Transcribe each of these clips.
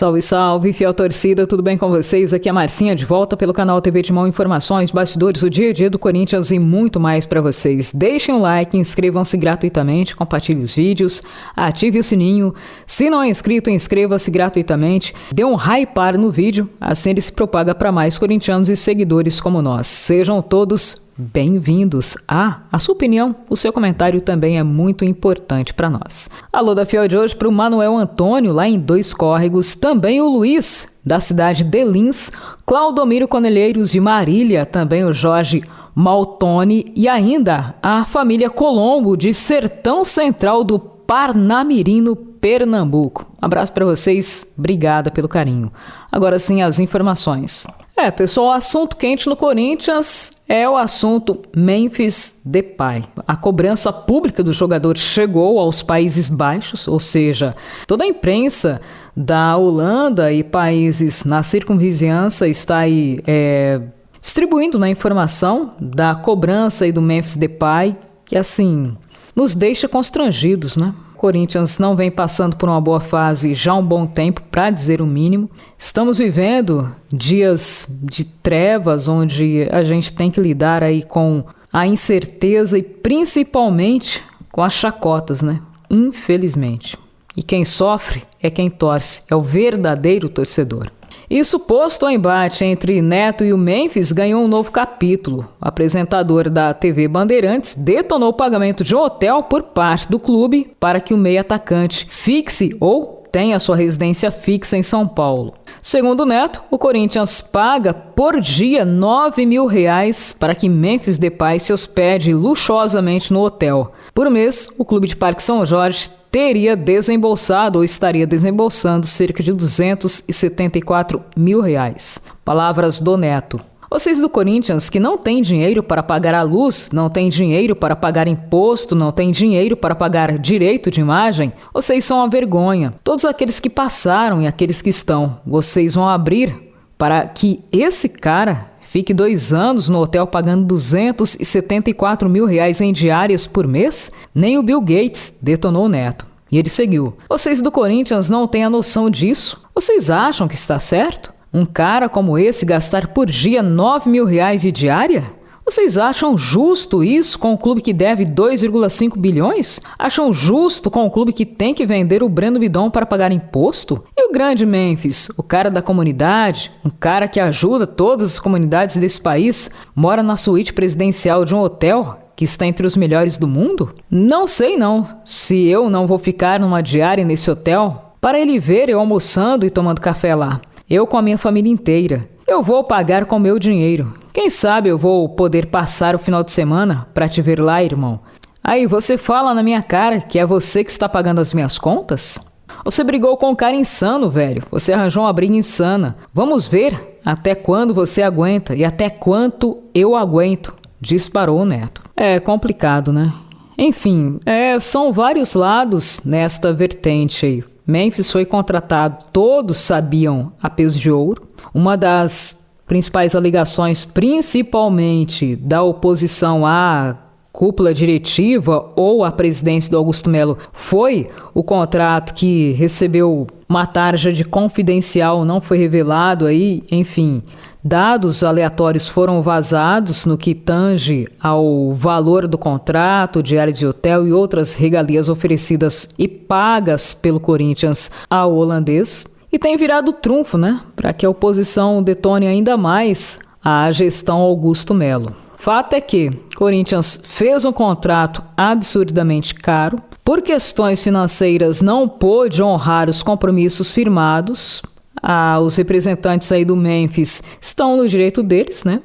Salve, salve, fiel torcida, tudo bem com vocês? Aqui é a Marcinha, de volta pelo canal TV Timão, informações, bastidores, o dia a dia do Corinthians e muito mais para vocês. Deixem um like, inscrevam-se gratuitamente, compartilhem os vídeos, ative o sininho. Se não é inscrito, inscreva-se gratuitamente, dê um hypar no vídeo, assim ele se propaga para mais corintianos e seguidores como nós. Sejam todos bem-vindos. A sua opinião, o seu comentário também é muito importante para nós. Alô da Fiel de hoje para o Manuel Antônio, lá em Dois Córregos, também o Luiz, da cidade de Lins, Claudomiro Conelheiros de Marília, também o Jorge Maltoni e ainda a família Colombo, de Sertão Central do Parnamirim, Pernambuco. Abraço para vocês, obrigada pelo carinho. Agora sim, as informações. Pessoal, o assunto quente no Corinthians é o assunto Memphis Depay. A cobrança pública do jogador chegou aos Países Baixos, ou seja, toda a imprensa da Holanda e países na circunvizinhança está aí distribuindo a informação da cobrança aí do Memphis Depay, que assim nos deixa constrangidos, né? O Corinthians não vem passando por uma boa fase já há um bom tempo, para dizer o mínimo. Estamos vivendo dias de trevas, onde a gente tem que lidar aí com a incerteza e principalmente com as chacotas, né? Infelizmente. E quem sofre é quem torce, é o verdadeiro torcedor. E o suposto embate entre Neto e o Memphis ganhou um novo capítulo. O apresentador da TV Bandeirantes detonou o pagamento de um hotel por parte do clube para que o meio-atacante fixe ou tenha sua residência fixa em São Paulo. Segundo o Neto, o Corinthians paga por dia R$9 mil para que Memphis Depay se hospede luxuosamente no hotel. Por mês, o clube de Parque São Jorge teria desembolsado ou estaria desembolsando cerca de R$274 mil. Palavras do Neto. Vocês do Corinthians que não têm dinheiro para pagar a luz, não têm dinheiro para pagar imposto, não têm dinheiro para pagar direito de imagem, vocês são uma vergonha. Todos aqueles que passaram e aqueles que estão, vocês vão abrir para que esse cara fique 2 anos no hotel pagando R$274 mil em diárias por mês? Nem o Bill Gates, detonou o Neto. E ele seguiu. Vocês do Corinthians não têm a noção disso? Vocês acham que está certo? Um cara como esse gastar por dia R$9 mil de diária? Vocês acham justo isso com um clube que deve 2,5 bilhões? Acham justo com um clube que tem que vender o Breno Bidon para pagar imposto? E o grande Memphis, o cara da comunidade, um cara que ajuda todas as comunidades desse país, mora na suíte presidencial de um hotel que está entre os melhores do mundo? Não sei não, se eu não vou ficar numa diária nesse hotel para ele ver eu almoçando e tomando café lá. Eu com a minha família inteira. Eu vou pagar com meu dinheiro. Quem sabe eu vou poder passar o final de semana para te ver lá, irmão. Aí você fala na minha cara que é você que está pagando as minhas contas? Você brigou com um cara insano, velho. Você arranjou uma briga insana. Vamos ver até quando você aguenta e até quanto eu aguento, disparou o Neto. É complicado, né? Enfim, são vários lados nesta vertente aí. Memphis foi contratado, todos sabiam, a peso de ouro. Uma das principais alegações, principalmente da oposição à cúpula diretiva ou à presidência do Augusto Melo, foi o contrato que recebeu uma tarja de confidencial, não foi revelado aí, enfim. Dados aleatórios foram vazados no que tange ao valor do contrato, diária de hotel e outras regalias oferecidas e pagas pelo Corinthians ao holandês. E tem virado trunfo, né? Para que a oposição detone ainda mais a gestão Augusto Melo. Fato é que Corinthians fez um contrato absurdamente caro. Por questões financeiras não pôde honrar os compromissos firmados. Os representantes aí do Memphis estão no direito deles, né?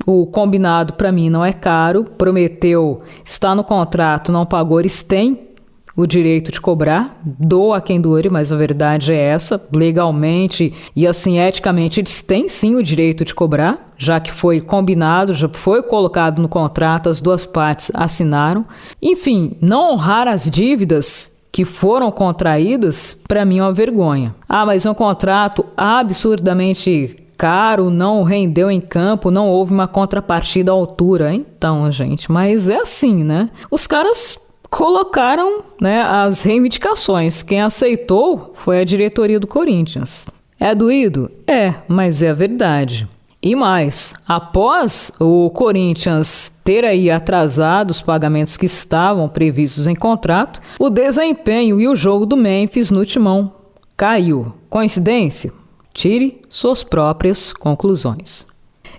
O combinado para mim não é caro, prometeu, está no contrato, não pagou, eles têm o direito de cobrar, doa quem doer, mas a verdade é essa, legalmente e assim eticamente eles têm sim o direito de cobrar, já que foi combinado, já foi colocado no contrato, as duas partes assinaram. Enfim, não honrar as dívidas que foram contraídas, para mim é uma vergonha. Mas é um contrato absurdamente caro, não rendeu em campo, não houve uma contrapartida à altura. Então, gente, mas é assim, né? Os caras colocaram, né, as reivindicações. Quem aceitou foi a diretoria do Corinthians. É doído? É, mas é a verdade. E mais, após o Corinthians ter aí atrasado os pagamentos que estavam previstos em contrato, o desempenho e o jogo do Memphis no Timão caiu. Coincidência? Tire suas próprias conclusões.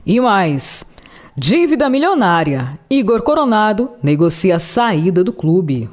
E mais, dívida milionária. Igor Coronado negocia a saída do clube.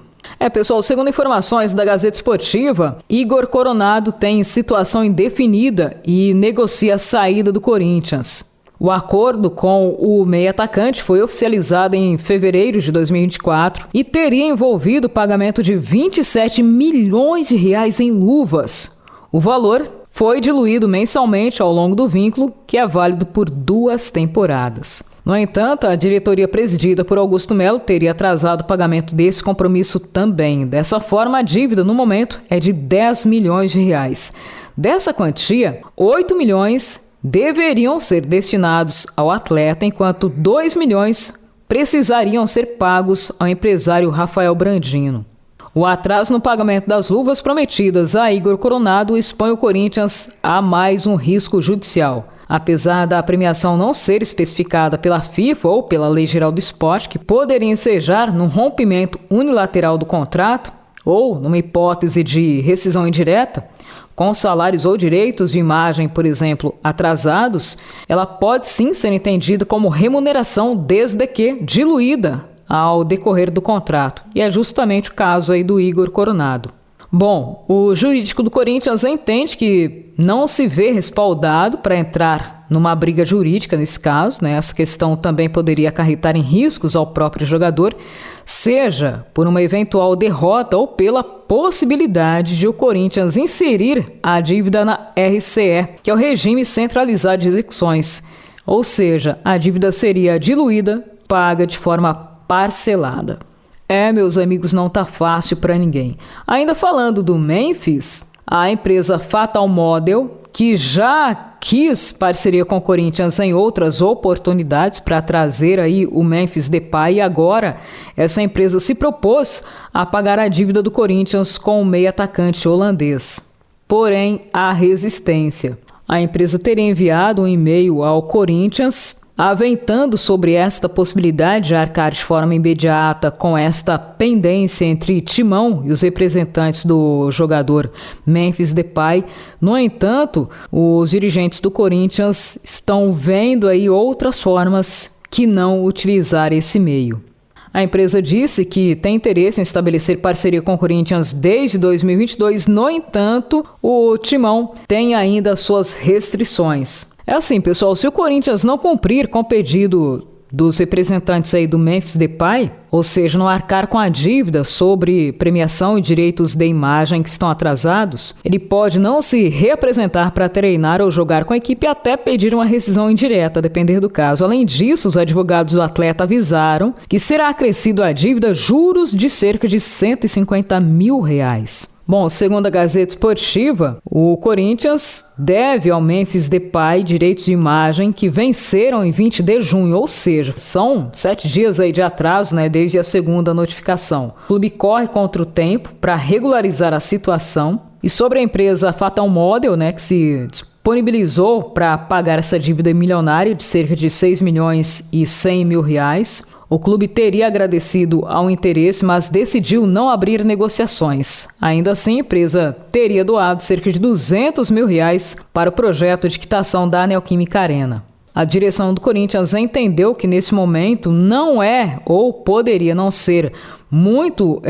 Pessoal, segundo informações da Gazeta Esportiva, Igor Coronado tem situação indefinida e negocia a saída do Corinthians. O acordo com o meio-atacante foi oficializado em fevereiro de 2024 e teria envolvido o pagamento de 27 milhões de reais em luvas. O valor foi diluído mensalmente ao longo do vínculo, que é válido por 2 temporadas. No entanto, a diretoria presidida por Augusto Melo teria atrasado o pagamento desse compromisso também. Dessa forma, a dívida no momento é de 10 milhões de reais. Dessa quantia, 8 milhões deveriam ser destinados ao atleta, enquanto 2 milhões precisariam ser pagos ao empresário Rafael Brandino. O atraso no pagamento das luvas prometidas a Igor Coronado expõe o Corinthians a mais um risco judicial. Apesar da premiação não ser especificada pela FIFA ou pela Lei Geral do Esporte, que poderia ensejar num rompimento unilateral do contrato ou numa hipótese de rescisão indireta, com salários ou direitos de imagem, por exemplo, atrasados, ela pode sim ser entendida como remuneração desde que diluída ao decorrer do contrato. E é justamente o caso aí do Igor Coronado. Bom, o jurídico do Corinthians entende que não se vê respaldado para entrar numa briga jurídica nesse caso, né? Essa questão também poderia acarretar em riscos ao próprio jogador, seja por uma eventual derrota ou pela possibilidade de o Corinthians inserir a dívida na RCE, que é o Regime Centralizado de Execuções. Ou seja, a dívida seria diluída, paga de forma parcelada. Meus amigos, não tá fácil para ninguém. Ainda falando do Memphis, a empresa Fatal Model, que já quis parceria com o Corinthians em outras oportunidades para trazer aí o Memphis Depay, e agora essa empresa se propôs a pagar a dívida do Corinthians com o meio-atacante holandês. Porém, há resistência. A empresa teria enviado um e-mail ao Corinthians aventando sobre esta possibilidade de arcar de forma imediata com esta pendência entre Timão e os representantes do jogador Memphis Depay. No entanto, os dirigentes do Corinthians estão vendo aí outras formas que não utilizar esse meio. A empresa disse que tem interesse em estabelecer parceria com o Corinthians desde 2022, no entanto, o Timão tem ainda suas restrições. É assim, pessoal, se o Corinthians não cumprir com o pedido dos representantes aí do Memphis Depay, ou seja, não arcar com a dívida sobre premiação e direitos de imagem que estão atrasados, ele pode não se reapresentar para treinar ou jogar com a equipe, até pedir uma rescisão indireta, a depender do caso. Além disso, os advogados do atleta avisaram que será acrescido à dívida juros de cerca de R$150 mil. Bom, segundo a Gazeta Esportiva, o Corinthians deve ao Memphis Depay direitos de imagem que venceram em 20 de junho, ou seja, são 7 dias aí de atraso, né, desde a segunda notificação. O clube corre contra o tempo para regularizar a situação. E sobre a empresa Fatal Model, né, que se disponibilizou para pagar essa dívida milionária de cerca de R$6 milhões e 100 mil. O clube teria agradecido ao interesse, mas decidiu não abrir negociações. Ainda assim, a empresa teria doado cerca de R$200 mil para o projeto de quitação da Neoquímica Arena. A direção do Corinthians entendeu que nesse momento não é ou poderia não ser muito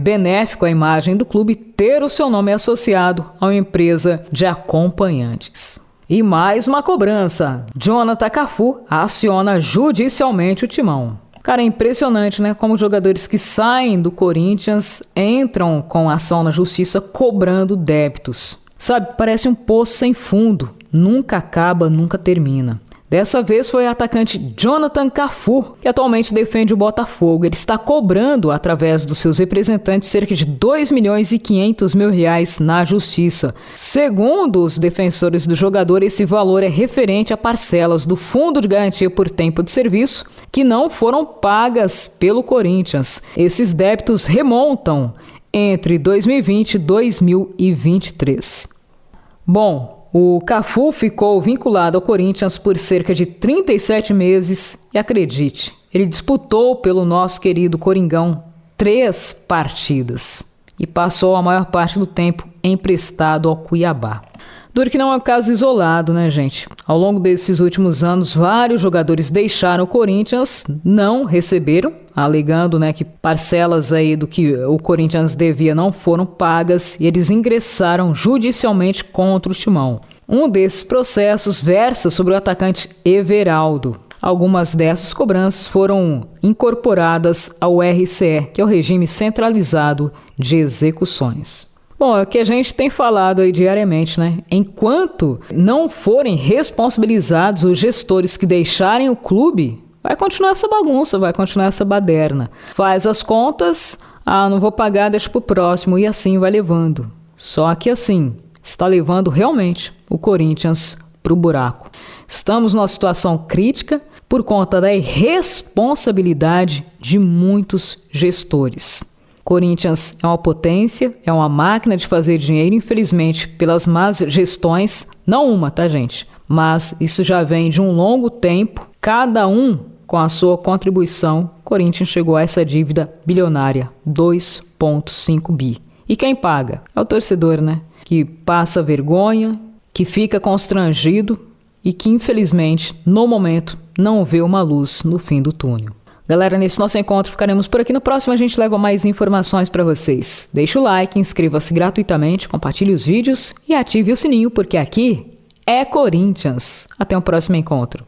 benéfico à imagem do clube ter o seu nome associado a uma empresa de acompanhantes. E mais uma cobrança. Jonathan Cafu aciona judicialmente o Timão. Cara, é impressionante, né? Como jogadores que saem do Corinthians entram com ação na justiça cobrando débitos. Sabe, parece um poço sem fundo. Nunca acaba, nunca termina. Dessa vez foi o atacante Jonathan Cafu, que atualmente defende o Botafogo. Ele está cobrando, através dos seus representantes, cerca de R$2 milhões e 500 mil na justiça. Segundo os defensores do jogador, esse valor é referente a parcelas do Fundo de Garantia por Tempo de Serviço que não foram pagas pelo Corinthians. Esses débitos remontam entre 2020 e 2023. Bom, o Cafu ficou vinculado ao Corinthians por cerca de 37 meses e acredite, ele disputou pelo nosso querido Coringão 3 partidas e passou a maior parte do tempo emprestado ao Cuiabá. Duro que não é um caso isolado, né, gente? Ao longo desses últimos anos, vários jogadores deixaram o Corinthians, não receberam, alegando, né, que parcelas aí do que o Corinthians devia não foram pagas e eles ingressaram judicialmente contra o Timão. Um desses processos versa sobre o atacante Everaldo. Algumas dessas cobranças foram incorporadas ao RCE, que é o Regime Centralizado de Execuções. Bom, é o que a gente tem falado aí diariamente, né? Enquanto não forem responsabilizados os gestores que deixarem o clube, vai continuar essa bagunça, vai continuar essa baderna. Faz as contas, não vou pagar, deixa pro próximo, e assim vai levando. Só que assim, está levando realmente o Corinthians pro buraco. Estamos numa situação crítica por conta da irresponsabilidade de muitos gestores. Corinthians é uma potência, é uma máquina de fazer dinheiro, infelizmente, pelas más gestões, não uma, tá, gente? Mas isso já vem de um longo tempo, cada um com a sua contribuição. Corinthians chegou a essa dívida bilionária, 2,5 bi. E quem paga? É o torcedor, né? Que passa vergonha, que fica constrangido e que, infelizmente, no momento, não vê uma luz no fim do túnel. Galera, nesse nosso encontro ficaremos por aqui. No próximo a gente leva mais informações para vocês. Deixe o like, inscreva-se gratuitamente, compartilhe os vídeos e ative o sininho, porque aqui é Corinthians. Até o próximo encontro.